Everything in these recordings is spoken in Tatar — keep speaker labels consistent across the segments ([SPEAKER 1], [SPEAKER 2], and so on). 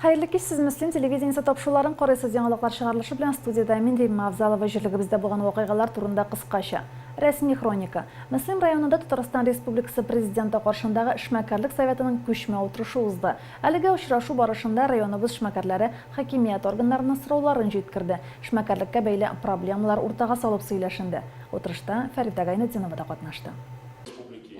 [SPEAKER 1] Hayırlı ki siz Müslüm televizyonisi topşuların koruyasız yanılıklar шығарылышы bilen studiyada мен Дейім Мавзалова жерлігімізде болған оқиғалар турында қысқаша. Рәсми хроника. Müslüm районында Татарстан Республикасы президенті қаршындағы Ішмәкәрлік Советінің көшме отырышы узды. Әлігі ұшырашу барышында районыбыз ішмәкәрлері хакимият органдарының сұрауларын жеткірді. Ішмәкәрлікке бәйлі проблемалар ортаға салып сөйләшінді. Отырышта Фәрида Гайнетдинова да катнашты.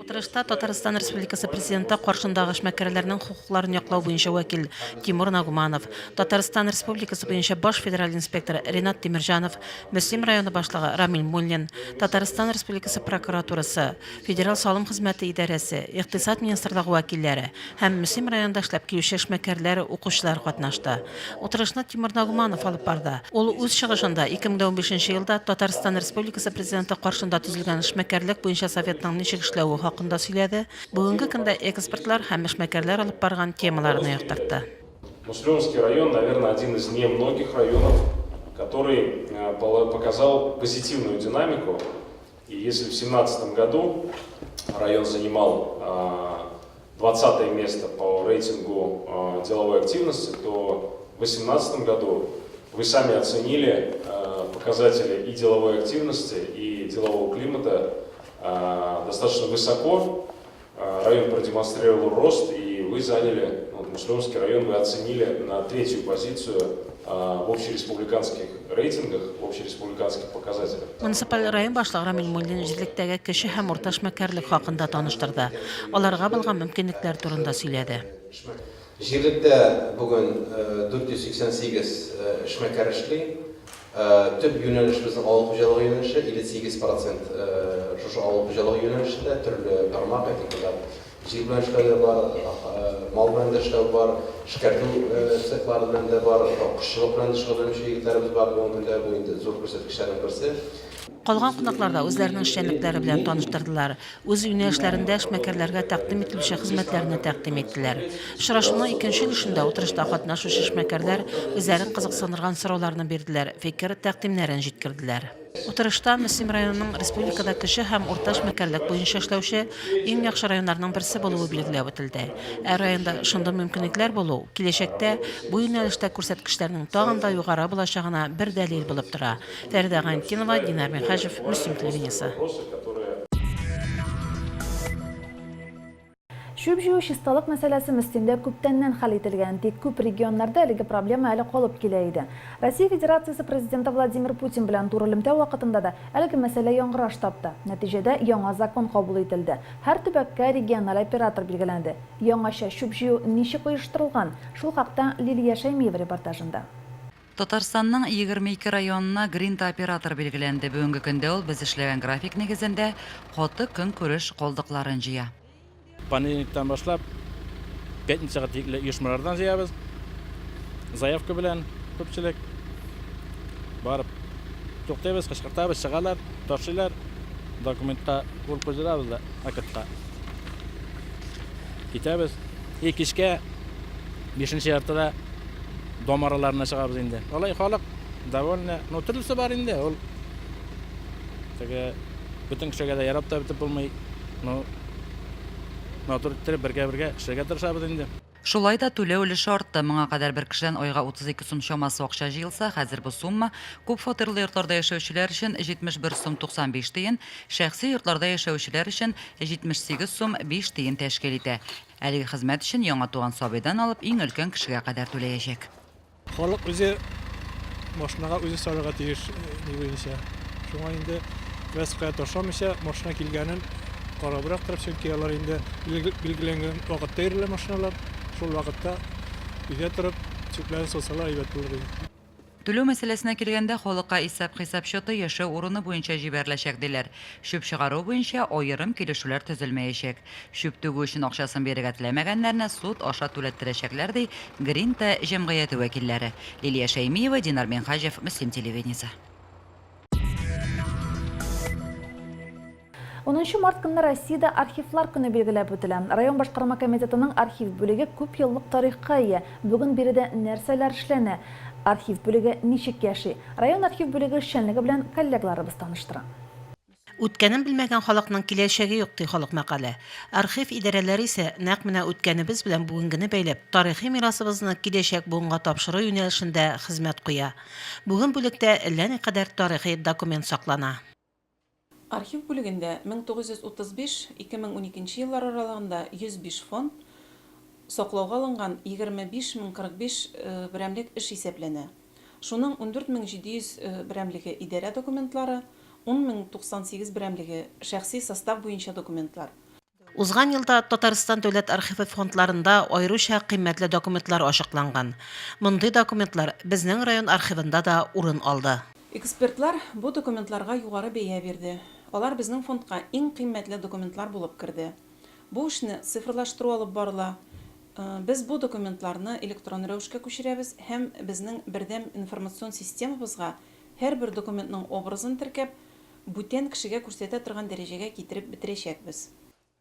[SPEAKER 2] Отырышта Татарстан Республикасы президенті қаршындағы ішмәкәрләрнең хукукларын яклау буенча вәкил Тимур Нагуманов, Татарстан Республикасы буенча баш федераль инспектор Ренат Тимиржанов, Müslüm районы башлыгы Рамил Муллин, Татарстан Республикасы прокуратурасы, Федераль салым хезмәте идарәсе, Иктисад министрлыгы вәкилләре һәм Müslüm районында эшләп килүче эшмәкәрләр, укучылар катнашты. Отырышны Тимур Нагуманов алып барды. Ул үз чыгышында 2015 елда Татарстан Республикасы президенты каршында төзелгән эшмәкәрлек буенча советның ничек эшләве хакында сөйләде. Бүгенге көндә экспертлар һәм эшмәкәрләр алып барган темаларны яктыртты.
[SPEAKER 3] Муслюмский район, наверное, один из немногих районов, который показал позитивную динамику. И если в 2017 году район занимал 20 место по рейтингу деловой активности, то в 2018 году вы сами оценили показатели и деловой активности, и делового климата достаточно высоко. Район продемонстрировал рост, и вы заняли, Муслюмский район, вы оценили на 3-ю позицию в общереспубликанских рейтингах, в общереспубликанских показателях.
[SPEAKER 2] Муниципаль район башлыгы Рамил Муллин җирлектәге кеше һәм урта эшмәкәрлек хакында таныштырды. Аларга булган мөмкинлекләр турында сөйләде.
[SPEAKER 4] Җирлектә бүген 488 эшмәкәр эшли. Төп юнәлеш безнең авыл хуҗалыгы юнәлеше, 58% шушы авыл хуҗалыгы юнәлешендә төрле тармак әйтелгән. Җир белән эшләү бар, мал белән дә эшләү бар, эшкәртү цехлары белән дә бар, кошчылык белән шөгыльләнүче егетләребез бар. Бүген көндә бу инде зур күрсәткечләрнең берсе.
[SPEAKER 2] Калган кунаклар да үзләренең эшчәнлекләре белән таныштырдылар. Үз юнәлешләрендә эшмәкәрләргә тәкъдим ителүче хезмәтләрне тәкъдим иттеләр. Очрашуның икенче өлешендә утырышта катнашучы эшмәкәрләр үзләрен кызыксындырган сорауларны бирделәр, фикер тәкъдимнәрен җиткерделәр. Утырышта Müslüm районының республикада кеше һәм урта эшмәкәрлек буенча эшләүче иң яхшы районнарның берсе булуы билгеләп үтелде. Районда шундый мөмкинлекләр булу киләчәктә бу юнәлештә күрсәткечләрнең тагын да югары булачагына бер дәлил булып тора. Фәрида Гайнетдинова, Динар Михажев, Müslüm телевидениесе.
[SPEAKER 1] Шүп жуу чисталык мәсьәләсе Müslümдә күптәннән хәл ителгән, тик күп регионнарда әлеге проблема әле калып килә иде. Россия Федерациясе президенты Владимир Путин белән турылымтә вакытында да әлеге мәсьәлә яңгыраш тапты. Нәтиҗәдә яңа закон кабул ителде. Һәр төбәккә региональ оператор билгеләнде. Яңаша шүп жуу ничек оештырылган? Шул хакта Лилия Шәймиева репортажында.
[SPEAKER 5] Татарстанның 22 районына Гринта оператор билгеләнде. Бүгенге көндә ул без эшләгән график нигезендә каты көн күреш калдыкларын җыя.
[SPEAKER 6] Понедельниктан башлап 5-нче тикле оешмалардан җыябыз. Заявка белән күпчелек барып туктайбыз, кычкыртабыз, чыгалар, ташлыйлар, документка кул куйдырабыз да акытка. Китәбез. Кичкә 5-нче яртыда домараларына чыгабыз инде. Алай халык довольно, төрлесе бар инде. Ул теге бүтән кешегә дә ярап та битеп булмый. Бергә эшләргә тырышабыз инде.
[SPEAKER 5] Шулай да түләү өлеше артты. Моңа кадәр бер кешедән айга 32 сум чамасы акча җыелса, хәзер бу сумма күп фатирлы йортларда яшәүчеләр өчен 71 сум 95 тиен, шәхси йортларда яшәүчеләр өчен 78 сум 5 тиен тәшкил итә. Әлеге хезмәт өчен яңа туган сабыйдан алып иң өлкән кешегә кадәр түләячәк.
[SPEAKER 6] Халык үзе машинага үзе салырга тиеш дигәнчә. Шуңа инде вәскә ташламыйча машина килгәнен карабрак торып чөнки алар инде билгеләнгән вакытта йөриләр машиналар. Шул вакытта өйдә торып чикләрен сосалар әйбәт булыр.
[SPEAKER 5] Түләү мәсьәләсенә килгәндә халыкка исәп-хисап счеты яшәү урыны буенча җибәреләчәк диләр. Шүп чыгару буенча аерым килешүләр төзелмәячәк. Шүп түгү өчен акчасын бирергә теләмәгәннәрне суд аша түләттерәчәкләр ди Гринта җәмгыяте вәкилләре. Лилия Шәймиева, Динар Михажев, Müslüm телевидениесе.
[SPEAKER 1] 10 март көнне Россиядә архивлар көне билгеләп үтелә. Район башкарма комитетының архив бүлеге күп еллык тарихка ия. Бүген биредә нәрсәләр эшләнә? Архив бүлеге ничек яши? Район архив бүлеге эшчәнлеге белән коллегаларыбыз таныштыра.
[SPEAKER 2] Үткәнен белмәгән халыкның киләчәге юк ди халык мәкале. Архив идарәләре исә нәкъ менә үткәнебез белән бүгенгене бәйләп, тарихи мирасыбызны киләчәк буынга тапшыру юнәлешендә хезмәт куя. Бүген бүлектә әллә никадәр тарихи документ саклана.
[SPEAKER 7] Архив бүлегендә 1935-2012 еллар аралыгында 105 фонд, саклауга алынган 25045 берәмлек эш исәпләнә. Шуның 14700 берәмлеге идарә документлары, 10098 берәмлеге шәхси состав буенча документлар.
[SPEAKER 2] Узган елда Татарстан дәүләт архивы фондларында аеруча кыйммәтле документлар ачыкланган. Мондый документлар безнең район архивында да урын алды.
[SPEAKER 7] Экспертлар бу документларга югары бәя бирде. Алар безнең фондка иң кыйммәтле документлар булып керде. Бу эшне цифрлаштыру алып барыла. Без бу документларны электрон рәвешкә күчерәбез һәм безнең бердәм информацион системабызга һәрбер документның образын теркәп, бүтән кешегә күрсәтә торган дәрәҗәгә китереп бетерәчәкбез.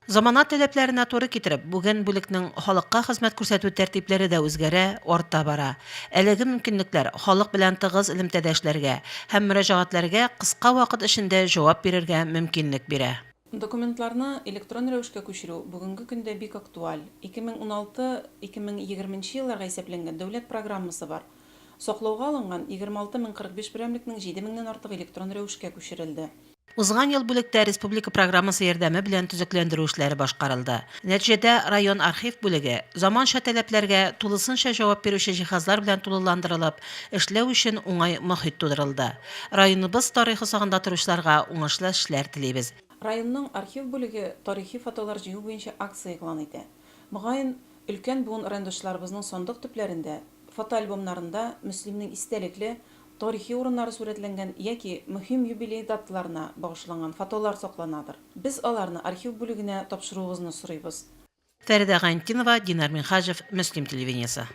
[SPEAKER 2] Замана таләпләренә туры китереп, бүген бүлекнең халыкка хезмәт күрсәтү тәртипләре дә үзгәрә, арта бара. Әлеге мөмкинлекләр халык белән тыгыз элемтәдәшләргә һәм мөрәҗәгатьләргә кыска вакыт эчендә җавап бирергә мөмкинлек бирә.
[SPEAKER 7] Документларны электрон рәвешкә күчерү бүгенге көндә бик актуаль. 2016-2020 елларга исәпләнгән дәүләт программасы бар. Саклауга алынган 26045 берәмлекнең 7000нән артык электрон рәвешкә күчерелде.
[SPEAKER 2] Узган ел бүлектә республика программасы ярдәме белән төзекләндерү эшләре башкарылды. Нәтиҗәдә район архив бүлеге заманча таләпләргә тулысынча җавап бирүче җиһазлар белән тулыландырылып, эшләү өчен уңай мөхит тудырылды. Районыбыз тарихы сагында торучыларга уңышлы эшләр телибез.
[SPEAKER 7] Районның архив бүлеге тарихи фотолар җыю буенча акция игълан итә. Мөгаен өлкән буын арендашларыбызның сандык төпләрендә, фотоальбомнарында Мөслимнең истәлекле тарихи урыннары сурәтләнгән яки мөһим юбилей даталарына багышланган фотолар сакланадыр. Без аларны архив бүлегенә тапшыруыгызны сорыйбыз.
[SPEAKER 2] Фәридә Гантинова, Динар Минхажев, Мөслим телевидениесе.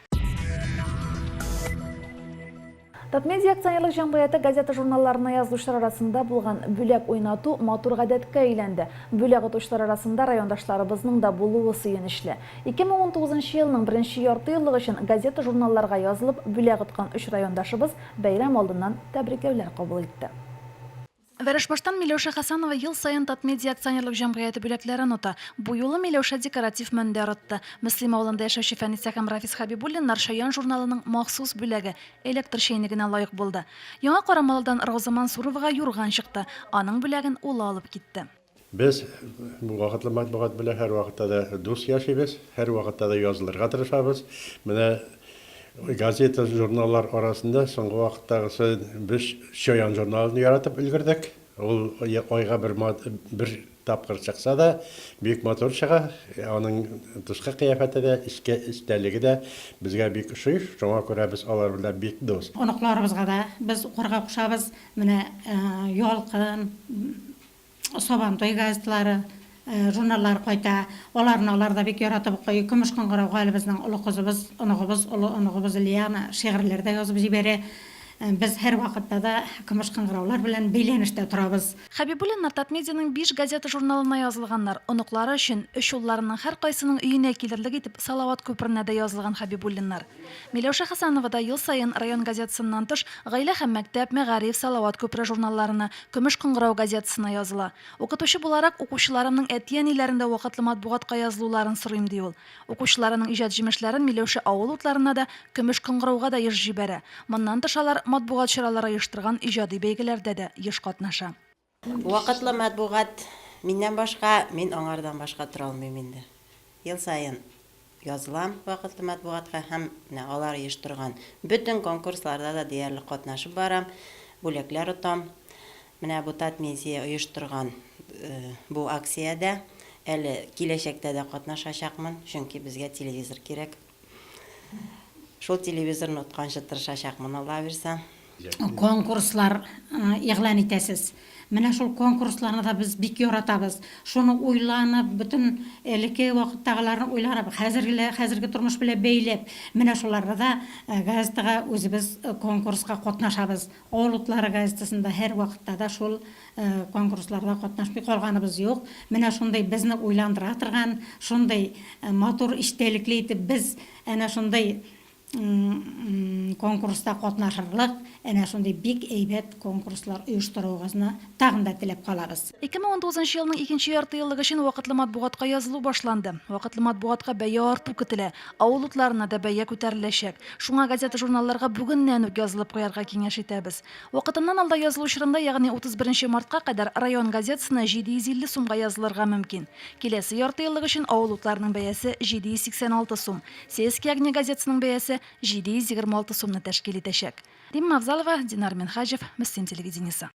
[SPEAKER 1] Татмедиа акционерлык җәмгыяте газета журналларына язучылар арасында булган бүләк уйнату матур гадәткә әйләнде. Бүләк отучылар арасында райондашларыбызның да булуы сөенечле. 2019 елның 1 ярты еллыгы өчен газета журналларга язылып, бүләк откан 3 райондашыбыз бәйрәм алдыннан тәбрикләүләр кабул итте. Вәрешбаштан Миләүшә Хәсәнова ел сайын Татмедиа акционерлык җәмгыяте бүләкләрен ота. Бу юлы Миләүшә декоратив мендәр отты. Мөслим авылында яшәүче Фәниса һәм Рафис Хәбибуллиннар Шаян журналының махсус бүләге электр чәйнегенә лаек булды. Яңа Карамалдан Рауза Мансуровага юрган чыкты. Аның бүләген ул алып китте.
[SPEAKER 8] Без бу вакытлы матбугат белән һәр вакытта да дус яшибез, һәр вакытта да язылырга тырышабыз. Менә газета журналлар арасында соңгы вакыттагысы без Шаян журналын яратып өлгердек. Ул айга бер тапкыр чыкса да бик матур чыга. Аның тышкы кыяфәте дә, ичке истәлеге дә безгә бик ошый. Шуңа күрә без алар белән бик дус.
[SPEAKER 9] Оныкларыбызга да без укырга кушабыз. Менә Ялкын, Сабантой газетлары, журналлар кайта. Алар да бик яратып куй. Көмеш кыңгырауга әле безнең олы кызыбыз, оныгыбыз Лияна шигырьләрдә язып җибәрә. Без һәр вакытта да көмеш кыңгыраулар белән бәйләнештә торабыз.
[SPEAKER 1] Хәбибуллиннар Татмедианың 5 газета журналына язылганнар. Оныклары өчен 3 улларының һәр кайсының өенә килерлек итеп Салават күперенә дә язылган Хәбибуллиннар. Миләүшә Хәсәнова да ел сайын район газетасыннан тыш Гаилә һәм мәктәп, Мәгариф, Салават күпере журналларына, Көмеш кыңгырау газетасына языла. Укытучы буларак укучыларымның әти-әниләрендә вакытлы матбугатка язылуларын сорыйм ди ул. Укучыларының иҗат җимешләрен Миләүшә авыл утларына да, Көмеш кыңгырауга да еш җибәрә. Моннан тыш алар матбугат чаралары оештырган иҗади бәйгеләрдә дә еш катнаша.
[SPEAKER 10] Вакытлы матбугат миннән башка, мин аңардан башка тора алмыйм инде. Ел сайын язылам вакытлы матбугатка һәм алар оештырган бөтен конкурсларда да диярлек катнашып барам, бүләкләр отам. Менә бу Татмедиа оештырган бу акциядә әле киләчәктә дә катнашачакмын, чөнки безгә телевизор кирәк. Шул телевизорны отканчы тырышачакмын, Алла бирсә.
[SPEAKER 9] Конкурслар игълан итәсез. Менә шул конкурсларны да без бик яратабыз. Шуны уйланып, бөтен элекке вакыттагыларны уйланып, хәзерге тормыш белән бәйләп, менә шуларда да газетага үзебез конкурска катнашабыз. Авыллар газетасында һәр вакытта да шул конкурсларда катнашмый калганыбыз юк. Менә шундай безне уйландыра торган, шундай матур иштәлекле итеп без әнә шундай конкурста катнашырлык әнә шундый бик әйбәт конкурслар оештыруыгызны тагын да теләп калабыз.
[SPEAKER 1] 2019 елның 2 ярты еллыгы өчен вакытлы матбугатка язылу башланды. Вакытлы матбугатка бәя арту көтелә. Авыл утларына да бәя күтәреләчәк. Шуңа газета журналларга бүгеннән үк язылып куярга киңәш итәбез. Вакытыннан алда язылу чорында, ягъни 31 мартка кадәр район газетасына 750 сумга язылырга мөмкин. Киләсе ярты еллык өчен авыл утларының бәясе 786 сум. Сельский огни газетасының бәясе 726 сумны тәшкил итәчәк. Римма Авзалова, Динар Минхаҗев, Мөслим телевидениесе.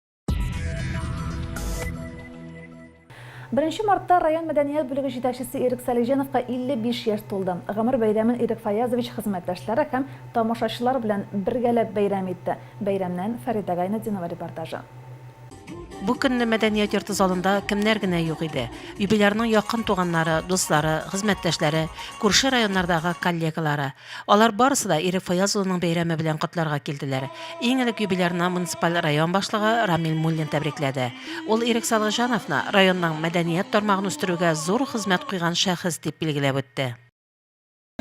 [SPEAKER 1] 1 мартта район мәдәният бүлеге җитәкчесе Ирек Салижановка 55 яшь тулды. Гомер бәйрәмен Ирек Фаязович хезмәттәшләре һәм тамашачылар белән бергәләп бәйрәм итте. Бәйрәмнән Фарида Гайнетдинова репортажы.
[SPEAKER 2] Бу көнне мәдәният йорты залында кемнәр генә юк иде. Юбилярның якын туганнары, дуслары, хезмәттәшләре, күрше районнардагы коллегалары. Алар барысы да Ирек Фаязовның бәйрәме белән котларга килделәр. Иң элек юбилярны муниципаль район башлыгы Рамил Муллин тәбрикләде. Ул Ирек Салижановны районның мәдәният тармагын үстерүгә зур хезмәт куйган шәхес дип билгеләп үтте.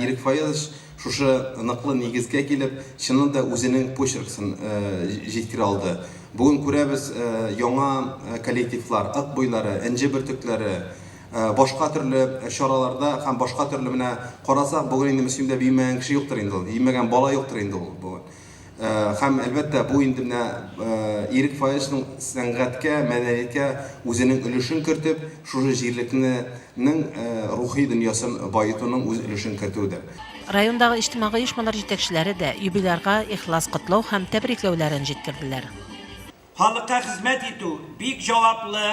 [SPEAKER 4] Ирек Фаязович шушы ныклы нигезгә килеп, чынында үзенең почерксын җиткерә алды. Бүген күрәбез яңа коллективлар, ак буйлары, энҗе бөртекләре, башка төрле чараларда һәм башка төрле менә карасак, бүген инде Мөслимдә бимәгән кеше юктыр инде ул, бимәгән бала юктыр инде ул бүген. Һәм әлбәттә бу инде менә Ирек Фаязовның сәнгатькә, мәдәнияткә үзенең өлешен кертеп, шушы җирлекнең рухи дөньясын баетуның үз өлешен кертүдер.
[SPEAKER 2] Райондагы иҗтимагый оешмалар җитәкчеләре дә юбилярга ихлас котлау һәм тәбрикләүләрен җиткерделәр.
[SPEAKER 11] Халыкка хезмәт итү бик җаваплы,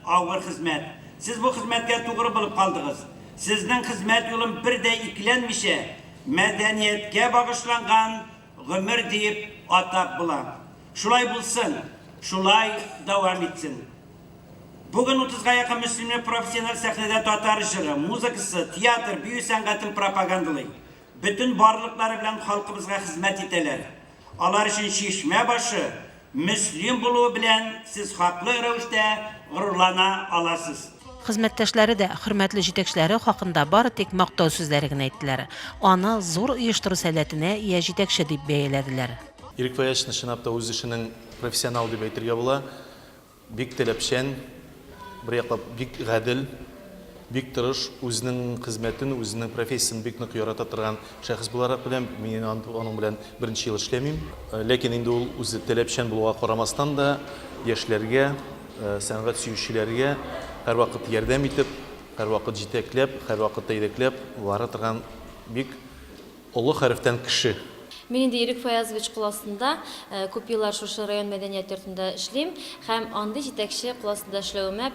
[SPEAKER 11] авыр хезмәт. Сез бу хезмәткә тугры булып калдыгыз. Сезнең хезмәт юлын бер дә икеләнмичә, мәдәнияткә багышланган гомер дип атап була. Шулай булсын, шулай дәвам итсен. Бүген 30-га якын мөслимләр профессиональ сәхнәдә татар җыры, музыкасы, театр, бию сәнгатен пропагандалый. Bütün барлыклары белән халкыбызга хезмәт итәләр. Алар өчен Чишмә башы Мөслим булуы белән сез хаклы рәвештә горурлана аласыз.
[SPEAKER 2] Хезмәттәшләре дә хөрмәтле җитәкчеләре хакында бары тик мактау сүзләре генә әйттеләр. Аны зур оештыру сәләтенә ия җитәкче дип бәяләделәр.
[SPEAKER 12] Ирек Фаязович чынлап та үз эшенең профессионал дип әйтергә була. Бик таләпчән, бер яклап бик гадел, бик тырыш, үзенең хезмәтен, үзенең профессиясын бик нык ярата торган шәхес буларак белән мин аның белән беренче ел эшләмим. Ләкин инде ул үзе таләпчән булуга карамастан да яшьләргә, сәнгать сөючеләргә һәрвакыт ярдәм итеп, һәрвакыт җитәкләп, һәрвакыт әйдәкләп бара торган бик олы хәрефтән кеше.
[SPEAKER 13] Мин инде Ирек Фаязович куласында күп еллар шушы район мәдәният йортында эшлим һәм андый җитәкче куласында эшләвемә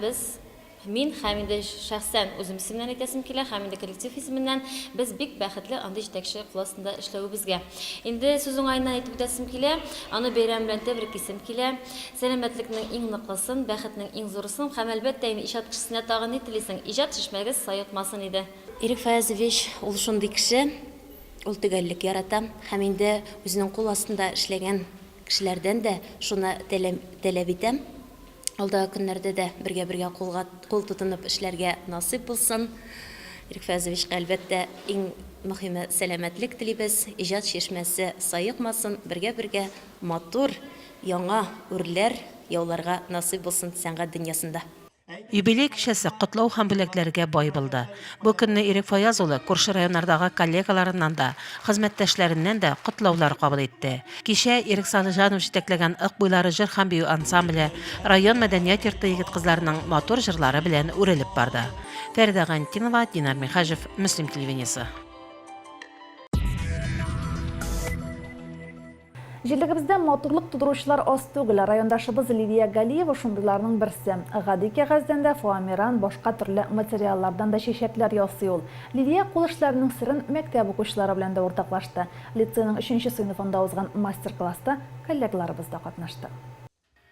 [SPEAKER 13] мин һәм инде шәхсән үзем исеменнән әйтәсем килә, һәм инде коллектив исеменнән без бик бәхетле андый җитәкче куласында эшләвебезгә. Инде сүз уңаеннан әйтеп үтәсем килә, аны бәйрәм белән тәбриклисем килә. Сәламәтлекнең иң ныклысын, бәхетнең иң зурысын һәм әлбәттә инде иҗат кешесенә тагын ни телисең, иҗат шишмәгез саятмасын иде.
[SPEAKER 10] Ирек Фаязович ул шундый кеше, ул төгәллек ярата һәм инде үзенең кул астында эшләгән кешеләрдән дә шуны таләп итәм. Алдагы көннәрдә дә бергә кул тотынып эшләргә насыйп булсын. Ирек Фаязовичка әлбәттә иң мөһиме сәламәтлек телибез, иҗат шишмәсе саекмасын, бергә матур яңа үрләр яуларга насыйп булсын сәнгать дөньясында.
[SPEAKER 2] Юбилей кичәсе котлау һәм бүләкләргә бай булды. Бу көнне Ирек Фаяз улы күрше районнардагы коллегаларыннан да, хезмәттәшләреннән дә котлаулар кабул итте. Кичә Ирек Салижанов җитәкләгән ак буйлары җыр һәм бию ансамбле район мәдәният йорты егет-кызларының матур җырлары белән үрелеп барды. Фәрида Гайнетдинова, Динар Минхаҗев, Мөслим телевидениесе.
[SPEAKER 1] Җирлегебездә матурлык тудыручылар аз түгел. Райондашыбыз Лидия Галиева шундыйларның берсе. Гади кәгазьдән дә фоамиран, башка төрле материаллардан да чәчәкләр ясый ул. Лидия кул эшләренең сырын мәктәп укучылары белән дә уртаклашты. Лицейның 3-нче сыйныфында узган мастер-класста коллегаларыбыз да катнашты.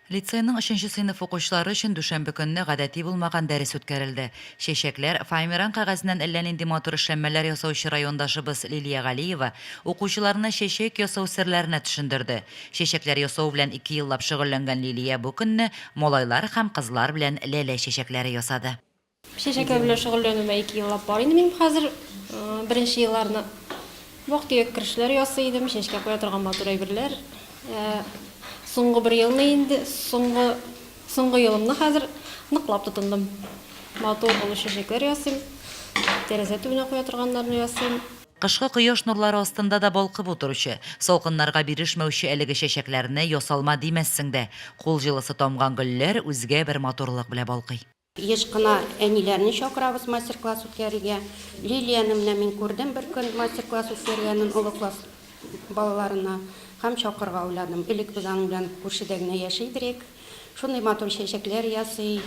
[SPEAKER 5] Лицейның 3-нче сыйныф укучылары өчен дүшәмбе көнне гадәти булмаган дәрес үткәрелде. Чәчәкләр, фоамиран кәгазеннән әллә нинди матур эшләнмәләр ясаучы райондашыбыз Лилия Галиева укучыларны чәчәк ясау серләренә төшендерде. Чәчәкләр ясау белән 2 еллап шөгыльләнгән Лилия бу көнне малайлар һәм кызлар белән ләлә чәчәкләре ясады.
[SPEAKER 13] Чәчәкләр белән шөгыльләнүемә 2 еллап бар инде. Мин хәзер беренче елларны вакыт-төяк кешеләр ясый идем, чәчкә куя торган матур әйберләр. Соңғы бір елны енді, соңғы елімні қазір нықлап тұтындым. Матур болу шешеклер ясым, терезе түбіне қоя тұрғандарын ясым.
[SPEAKER 5] Кышкы кояш нурлары астында да балкып утыручы, салкыннарга бирешмәүче әлеге чәчәкләрне ясалма димәссең дә, кул җылысы тамган гөлләр үзгә бер матурлык белә балкый.
[SPEAKER 9] Еш кына әниләрне чакырабыз мастер-класс үткәрергә. Лилияны менә мин күрдем бер көн мастер-класс үткәргәнен олы класс балаларына һәм чакырга уйладым. Элек без аның белән күршедә генә яшәйдек. Шундый матур чәчәкләр ясый,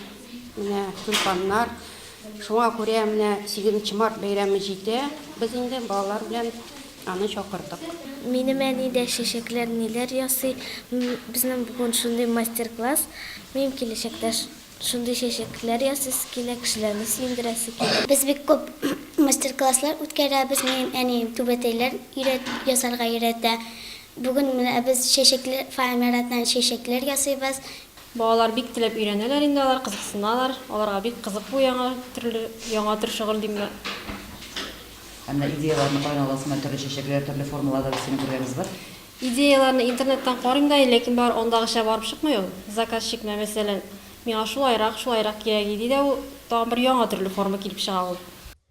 [SPEAKER 9] менә тюльпаннар. Шуңа күрә менә 8 март бәйрәме җитә. Без инде балалар белән аны чакырдык.
[SPEAKER 13] Минем әни дә чәчәкләр ниләр ясый. Безнең бүген шундый мастер-класс. Минем киләчәктә шундый чәчәкләр ясыйс килә, кешеләрне сөендерәсе килә.
[SPEAKER 14] Без бик күп мастер-класслар үткәрәбез. Минем әнием түбәтәйләр ясарга өйрәтә. Бүген менә без чәчәкләр фоамиратдан чәчәкләр ясыйбыз.
[SPEAKER 13] Балалар бик теләп өйрәнәләр инде, алар кызыксыналар. Аларга бик кызык бу яңа төр шөгыль димме.
[SPEAKER 5] Әмма идеяларны кайдан аласыңа төрле чәчәкләр, төрле формулада сине күргәнбез бар.
[SPEAKER 13] Идеяларны интернеттан карыйм да, ләкин бар ондагыча барып чыкмый ул. Заказчик мәсәлән, миңа шулайрак кирәк иде дә, ул тагын бер яңа төрле форма килеп чыга ул.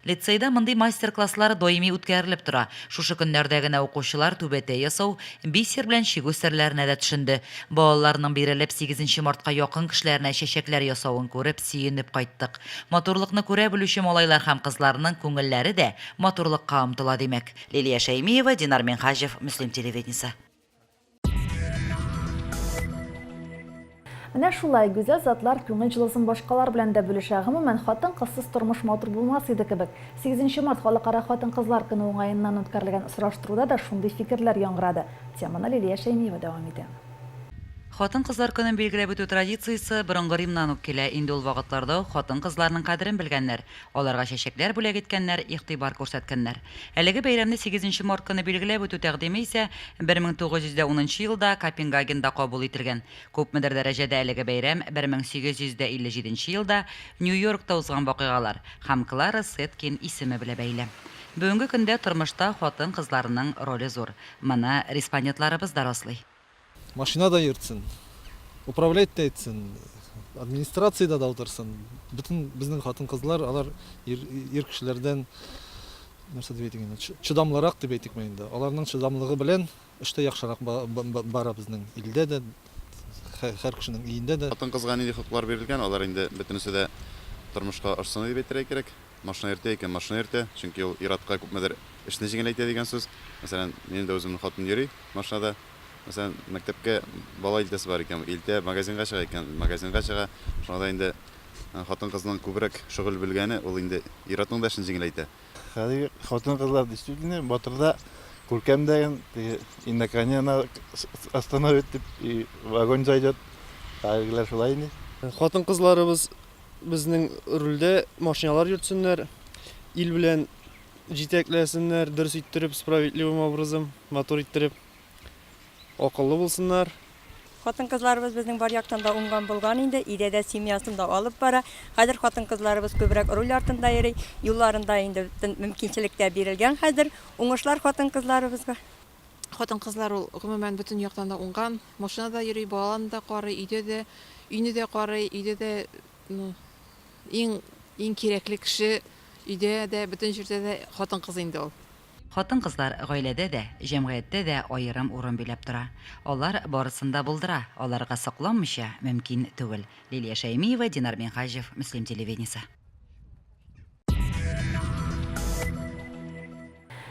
[SPEAKER 5] Лицейда мондый мастер-класслар даими үткәрелеп тора. Шушы көннәрдә генә укучылар түбәтә ясау, бисер белән чигү серләренә дә төшенде. Балаларның бирелеп 8 мартка якын кешеләренә чәчәкләр ясавын күреп, сөенеп кайттык. Матурлыкны күрә белүче малайлар һәм кызларның күңелләре дә матурлыкка омтыла димәк. Лилия Шәймиева, Динар Минхаҗев, Муслим телевидениесе.
[SPEAKER 1] Менә шулай гүзәл затлар күңел җылысын башкалар белән дә бүлешә. Гомумән, хатын-кызсыз тормыш матур булмас иде кебек. 8 март халыкара хатын-кызлар көне уңаеннан үткәрелгән очраштыруда да шундый фикерләр яңгырады. Теманы Лилия Шәймиева дәвам итә.
[SPEAKER 5] Хатын-кызлар көнен билгеләп үтү традициясе борынгы Римнан ук килә. Инде ул вакытларда хатын-кызларның кадерен белгәннәр, аларга чәчәкләр бүләк иткәннәр, игътибар күрсәткәннәр. Әлеге бәйрәмне 8 март көне билгеләп үтү тәкъдиме исә 1910 елда Копенгагенда кабул ителгән. Күпмедер дәрәҗәдә әлеге бәйрәм 1857 елда Нью-Йоркта узган вакыйгалар һәм Клара Сеткин исеме белән бәйле. Бүгенге көндә тормышта хатын-кызларның роле зур. Моны респондентларыбыз да раслый.
[SPEAKER 6] Машина да йөртсен, управлять та етсен, администрацияда да утырсын. Bütün безнең хатын-кызлар, алар ир кешеләрдән нәрсә дип әйтергә, чыдамлырак дип әйтик мен инде. Аларның чыдамлыгы белән эштә яхшырак бара безнең илдә дә, һәр кешенең өендә дә.
[SPEAKER 15] Хатын-кызга нинди хокуклар бирелгән, алар инде бөтенесе дә тормышка ашсыны дип әйтергә кирәк. Машина йөртә икән, машина йөртә, чөнки ул иратка күпмедер эшне җиңеләйтә дигән сүз. Мәсәлән, минем дә үземнең хатын йөри машинада. Мәсәлән, мәктәпкә бала илтәсе бар икән, илтә магазинга чыга икән, магазинга чыга. Шунда инде хатын-кызның күбрәк шөгыль белгәне, ул инде иратның да эшен җиңеләйтә.
[SPEAKER 16] Хәзер хатын-кызлар действительно батырда күркәмдәген, и на коне она остановит и в огонь зайдет. Тагылар шулай инде.
[SPEAKER 17] Хатын-кызларыбыз безнең рульдә машиналар йөртсеннәр, ил белән җитәкләсеннәр, дөрес иттереп, справедливым образом, мотор иттереп, акыллы булсыннар.
[SPEAKER 18] Хатын-кызларыбыз безнең бар яктан да уңган булган инде, өйдә дә семьясын да алып бара. Хәзер хатын-кызларыбыз күбрәк руль артында йөри, юлларында инде мөмкинчелек тә бирелгән хәзер. Уңышлар хатын-кызларыбызга.
[SPEAKER 19] Хатын-кызлар ул гомумән бөтен яктан да уңган, машинада йөри, балаларны да карый, өйне дә карый, өйдә дә иң кирәкле кеше, өйдә дә бөтен җирдә дә хатын-кыз инде ул.
[SPEAKER 5] Хатын-кызлар гаиләдә дә, җәмгыятьтә дә аерым урын биләп тора. Алар барысында булдыра, аларга сакланмыйча мөмкин түгел. Лилия Шәймиева, Динар Минхаҗев, Муслим телевидениесе.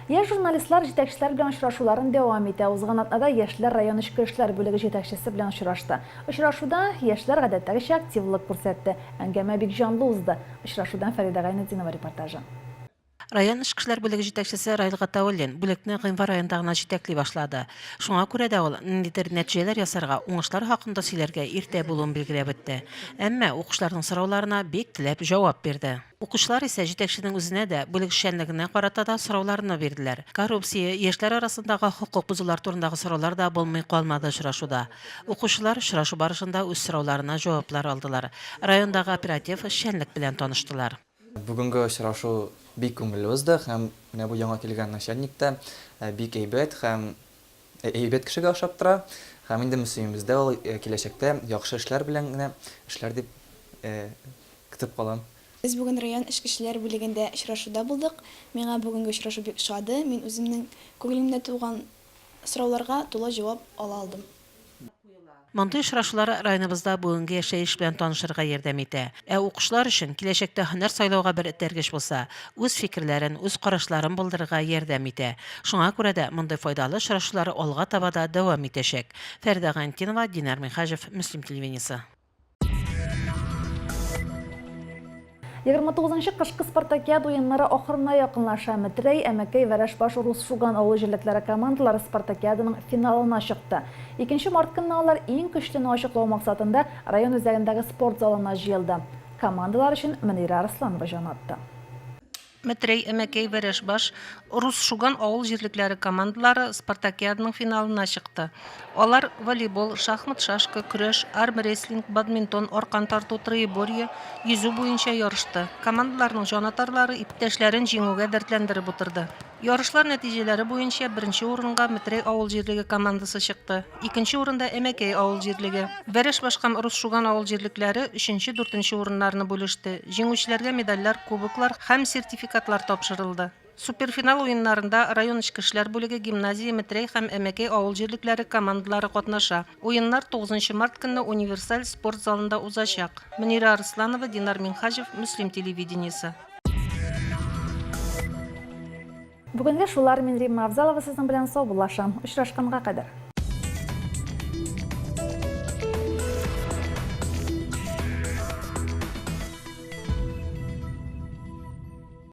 [SPEAKER 1] Яшь журналистлар җитәкчеләр белән очрашуларын дәвам итә. Узган атнада Яшьләр район эчке эшләр бүлеге җитәкчесе белән очрашты. Очрашуда яшьләр гадәттәгечә активлык күрсәтте. Әңгәмә бик җанлы узды. Очрашудан Фәрида Гайнетдинова репортажы.
[SPEAKER 2] Район эчке эшләр бүлеге җитәкчесе Раил Гатауллин бүлекне Гыйнвар аенда гына җитәкли башлады. Шуңа күрә дә ул ниндидер нәтиҗәләр ясарга, уңышлар хакында сөйләргә иртә булуын билгеләп үтте. Әмма укучыларның сорауларына бик теләп җавап бирде. Укучылар исә җитәкченең үзенә дә бүлек эшчәнлегенә карата да сорауларны бирделәр. Коррупция, яшьләр арасындагы хокук бузулар турындагы сораулар да булмый калмады очрашуда. Укучылар очрашу барышында үз сорауларына җаваплар алдылар. Райондагы оператив эшчәнлек белән таныштылар.
[SPEAKER 20] Бүгенге очрашу бик күңелле узды һәм менә бу яңа килгән начальник та бик әйбәт һәм әйбәт кешегә охшап тора Һәм инде мөселманбездә ул киләчәктә яхшы эшләр белән генә эшләр дип көтеп калам.
[SPEAKER 21] Без бүген район эчке эшләр бүлегендә очрашуда булдык. Миңа бүгенге очрашу бик ошады. Мин үземнең күңелемдә туган сорауларга тулы җавап ала алдым.
[SPEAKER 2] Мондый очрашулар районыбызда бүгенге яшәеш белән танышырга ярдәм итә. Укучылар өчен киләчәктә һөнәр сайлауга бер этәргеч булса, үз фикерләрен, үз карашларын булдырырга ярдәм итә. Шуңа күрә дә мондый файдалы очрашулар алга таба да дәвам итәчәк. Фәридә Гантинова, Динар Михаҗев, Мөслим телевидениесе.
[SPEAKER 1] 29-нчы кышкы спартакиада уеннары ахырына якынлаша. Метрей, Әмәкәй, Вәрәшбаш, Урус, Шуган авыл җирлекләре командалары спартакиаданың финалына чыкты. 2 март көнне алар иң көчлене ачыклау максатында район үзәгендәге спорт залына җыелды. Командалар өчен Мөнира Арсланова җанатты.
[SPEAKER 2] Метрей, Әмәкәй, Вәрәшбаш, Урус, Шуган авыл җирлекләре командалары спартакиаданың финалына чыкты. Алар волейбол, шахмат, шашка, көрәш, армрестлинг, бадминтон, аркан тарту, троеборье, йөзү буенча ярышты. Командаларның җанатарлары иптәшләрен җиңүгә дәртләндереп утырды. Ярышлар нәтиҗәләре буенча беренче урынга Метрей авыл җирлеге командасы чыкты. Икенче урында Әмәкәй авыл җирлеге. Вәрәшбаш һәм Урус, Шуган авыл җирлекләре 3-4 урыннарны бүлеште. Җиңүчеләргә медальләр, кубоклар һәм сертификатлар тапшырылды. Суперфинал уеннарында район эчке эшләр бүлеге, гимназия, Метрей һәм Әмәкәй авыл җирлекләре командалары катнаша. Уеннар 9 март көнне универсаль спорт залында узачак. Мөнира Арсланова, Динар Михаҗев, Мөслим телевидениесе.
[SPEAKER 1] Бүгенге шулар, мен Римма Авзалова сезнең белән сау булашам. Очрашканга кадәр.